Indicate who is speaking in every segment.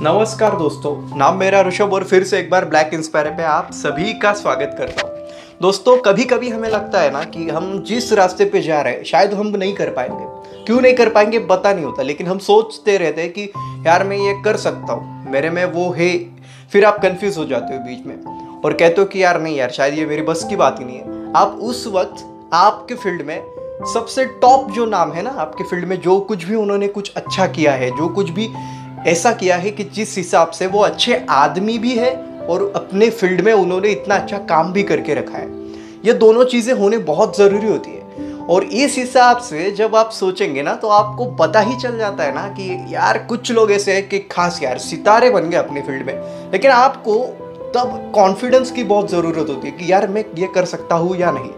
Speaker 1: नमस्कार दोस्तों, नाम मेरा ऋषभ और फिर से एक बार ब्लैक इंस्पायर पे आप सभी का स्वागत करता हूँ। दोस्तों, कभी कभी हमें लगता है ना कि हम जिस रास्ते पे जा रहे हैं शायद हम नहीं कर पाएंगे। क्यों नहीं कर पाएंगे पता नहीं होता, लेकिन हम सोचते रहते हैं कि यार मैं ये कर सकता हूँ, मेरे में वो है। फिर आप कंफ्यूज हो जाते हो बीच में और कहते हो कि यार नहीं यार, शायद ये मेरी बस की बात ही नहीं है। आप उस वक्त आपके फील्ड में सबसे टॉप जो नाम है ना, आपके फील्ड में जो कुछ भी उन्होंने कुछ अच्छा किया है, जो कुछ भी ऐसा किया है कि जिस हिसाब से वो अच्छे आदमी भी है और अपने फील्ड में उन्होंने इतना अच्छा काम भी करके रखा है, ये दोनों चीज़ें होने बहुत ज़रूरी होती है। और इस हिसाब से जब आप सोचेंगे ना तो आपको पता ही चल जाता है ना कि यार कुछ लोग ऐसे हैं कि खास यार सितारे बन गए अपने फील्ड में, लेकिन आपको तब कॉन्फिडेंस की बहुत ज़रूरत होती है कि यार मैं ये कर सकता हूँ या नहीं।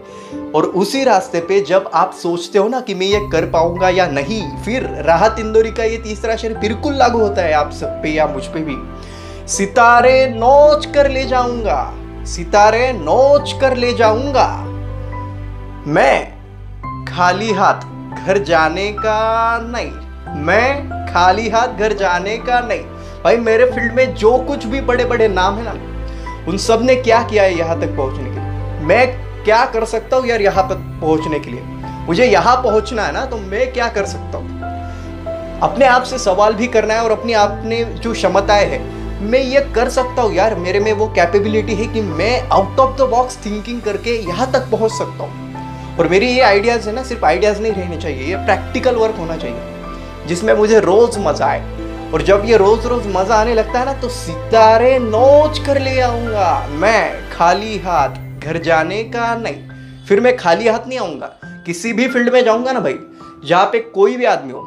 Speaker 1: और उसी रास्ते पे जब आप सोचते हो ना कि मैं ये कर पाऊंगा या नहीं, फिर राहत इंदौरी का ये तीसरा शेर बिल्कुल लागू होता है आप सब पे या मुझ पे भी। सितारे नोच कर ले जाऊंगा, सितारे नोच कर ले जाऊंगा, मैं खाली हाथ घर जाने का नहीं, मैं खाली हाथ घर जाने का नहीं। भाई मेरे फील्ड में जो कुछ भी बड़े बड़े नाम है ना, उन सब ने क्या किया है यहाँ तक पहुँचने के लिए, मैं क्या कर सकता हूँ यार यहाँ तक पहुँचने के लिए। मुझे यहाँ पहुँचना है ना, तो मैं क्या कर सकता हूँ। अपने आप से सवाल भी करना है और अपनी आप में जो क्षमताएं है, मैं ये कर सकता हूँ यार, मेरे में वो कैपेबिलिटी है कि मैं out of the box thinking करके यहाँ तक पहुँच सकता हूँ। और मेरी ये आइडियाज़ है ना, सिर्फ आइडियाज़ नहीं रहने चाहिए, ये प्रैक्टिकल वर्क होना चाहिए जिसमें मुझे रोज़ मज़ा आए। और जब ये रोज़ रोज़ मज़ा आने लगता है ना, तो सितारे नोच कर ले आऊँगा, मैं खाली हाथ घर जाने का नहीं। फिर मैं खाली हाथ नहीं आऊँगा, किसी भी फील्ड में जाऊँगा ना भाई, जहाँ पे कोई भी आदमी हो,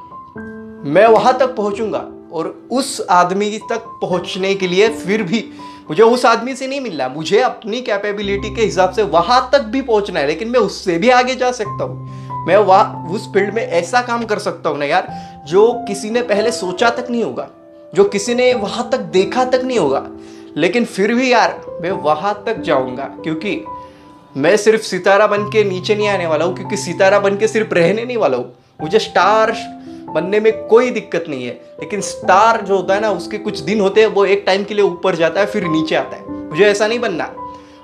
Speaker 1: मैं वहाँ तक पहुँचूँगा। और उस आदमी तक पहुँचने के लिए फिर भी मुझे उस आदमी से नहीं मिलना, मुझे अपनी कैपेबिलिटी के हिसाब से वहाँ तक भी पहुँचना है, लेकिन मैं उससे भी आगे जा सकता हूँ। मैं वहाँ उस फील्ड में ऐसा काम कर सकता हूँ ना यार, जो किसी ने पहले सोचा तक नहीं होगा, जो किसी ने वहाँ तक देखा तक नहीं होगा, लेकिन फिर भी यार मैं वहाँ तक जाऊँगा। क्योंकि मैं सिर्फ सितारा बन के नीचे नहीं आने वाला हूँ, क्योंकि सितारा बन के सिर्फ रहने नहीं वाला हूँ। मुझे स्टार बनने में कोई दिक्कत नहीं है, लेकिन स्टार जो होता है ना, उसके कुछ दिन होते हैं, वो एक टाइम के लिए ऊपर जाता है फिर नीचे आता है। मुझे ऐसा नहीं बनना।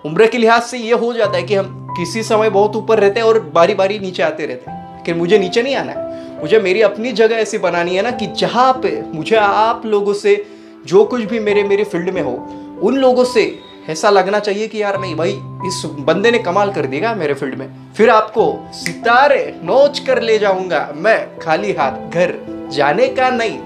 Speaker 1: उम्र के लिहाज से ये हो जाता है कि हम किसी समय बहुत ऊपर रहते हैं और बारी बारी नीचे आते रहते हैं, लेकिन मुझे नीचे नहीं आना है। मुझे मेरी अपनी जगह ऐसी बनानी है ना कि जहाँ पे मुझे आप लोगों से, जो कुछ भी मेरे फील्ड में हो, उन लोगों से ऐसा लगना चाहिए कि यार नहीं भाई, इस बंदे ने कमाल कर देगा मेरे फील्ड में। फिर आपको सितारे नोच कर ले जाऊंगा, मैं खाली हाथ घर जाने का नहीं,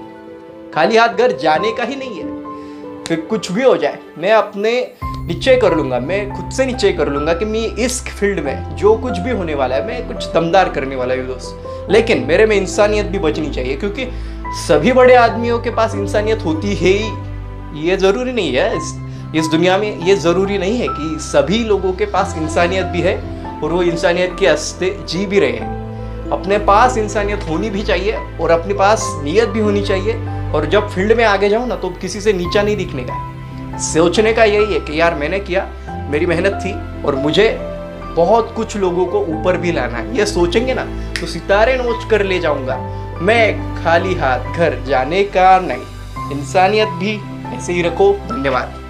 Speaker 1: खाली हाथ घर जाने का ही नहीं है। फिर कुछ भी हो जाए, मैं अपने निश्चय कर लूंगा, मैं खुद से निश्चय कर लूंगा कि मैं इस फील्ड में जो कुछ भी होने वाला है, मैं कुछ दमदार करने वाला हूँ दोस्त। लेकिन मेरे में इंसानियत भी बचनी चाहिए, क्योंकि सभी बड़े आदमियों के पास इंसानियत होती है ही। ये जरूरी नहीं है, इस दुनिया में ये ज़रूरी नहीं है कि सभी लोगों के पास इंसानियत भी है और वो इंसानियत के हंसते जी भी रहे हैं। अपने पास इंसानियत होनी भी चाहिए और अपने पास नीयत भी होनी चाहिए। और जब फील्ड में आगे जाऊँ ना, तो किसी से नीचा नहीं दिखने का, सोचने का यही है कि यार मैंने किया, मेरी मेहनत थी और मुझे बहुत कुछ लोगों को ऊपर भी लाना है। ये सोचेंगे ना तो सितारे नोच कर ले जाऊँगा, मैं खाली हाथ घर जाने का नहीं। इंसानियत भी ऐसे ही रखो। धन्यवाद।